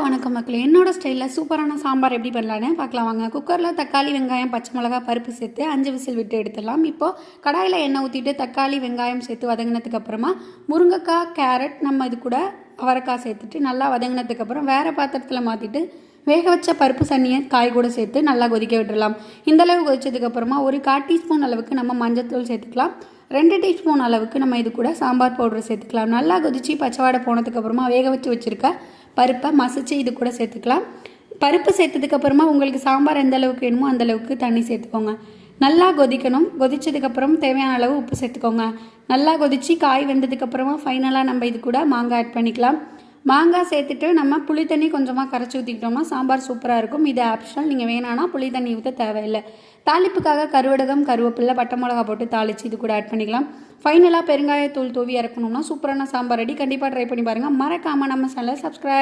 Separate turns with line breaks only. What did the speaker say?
வணக்கம் மக்களே. என்னோட ஸ்டைலில் சூப்பரான சாம்பார் எப்படி பண்ணலான்னு பார்க்கலாம் வாங்க. குக்கரில் தக்காளி வெங்காயம் பச்சை மிளகா பருப்பு சேர்த்து 5 விசில் விட்டு எடுத்துடலாம். இப்போது கடாயில் எண்ணெய் ஊற்றிட்டு தக்காளி வெங்காயம் சேர்த்து வதங்கினதுக்கு அப்புறமா முருங்கைக்காய் கேரட் நம்ம இது கூட அவரைக்காய் சேர்த்துட்டு நல்லா வதங்கினதுக்கு அப்புறம் வேறு பாத்திரத்தில் மாற்றிட்டு வேக வச்ச பருப்பு சன்னியை காய் கூட சேர்த்து நல்லா கொதிக்க விட்டுடலாம். இந்தளவு கொதிச்சதுக்கப்புறமா ஒரு 1/4 டீஸ்பூன் அளவுக்கு நம்ம மஞ்சள்தூள் சேர்த்துக்கலாம். 2 டீஸ்பூன் அளவுக்கு நம்ம இது கூட சாம்பார் பவுடர் சேர்த்துக்கலாம். நல்லா கொதிச்சு பச்சை வாடை போனதுக்கப்புறமா வேக வச்சு வச்சுருக்க பருப்பை மசிச்சு இது கூட சேர்த்துக்கலாம். பருப்பு சேர்த்ததுக்கப்புறமா உங்களுக்கு சாம்பார் எந்த அளவுக்கு வேணுமோ அந்தளவுக்கு தண்ணி சேர்த்துக்கோங்க. நல்லா கொதிக்கணும். கொதிச்சதுக்கப்புறம் தேவையான அளவு உப்பு சேர்த்துக்கோங்க. நல்லா கொதித்து காய் வெந்ததுக்கப்புறமா ஃபைனலாக நம்ம இது கூட மாங்காய் ஆட் பண்ணிக்கலாம். மாங்காய் சேர்த்துட்டு நம்ம புளி தண்ணி கொஞ்சமாக கரைச்சி ஊற்றிக்கிட்டோம்னா சாம்பார் சூப்பராக இருக்கும். இது ஆப்ஷனல், நீங்கள் வேணான்னா புளி தண்ணி ஊற்ற தேவையில்லை. தாளிப்புக்காக கருவடகம் கருவேப்பிலை பட்டை மிளகா போட்டு தாளித்து இது கூட ஆட் பண்ணிக்கலாம். ஃபைனலாக பெருங்காயத்தூள் தூவி இறக்கணும்னா சூப்பரான சாம்பார் ரெடி. கண்டிப்பாக ட்ரை பண்ணி பாருங்கள். மறக்காமல் நம்ம சேனலை சப்ஸ்கிரைப்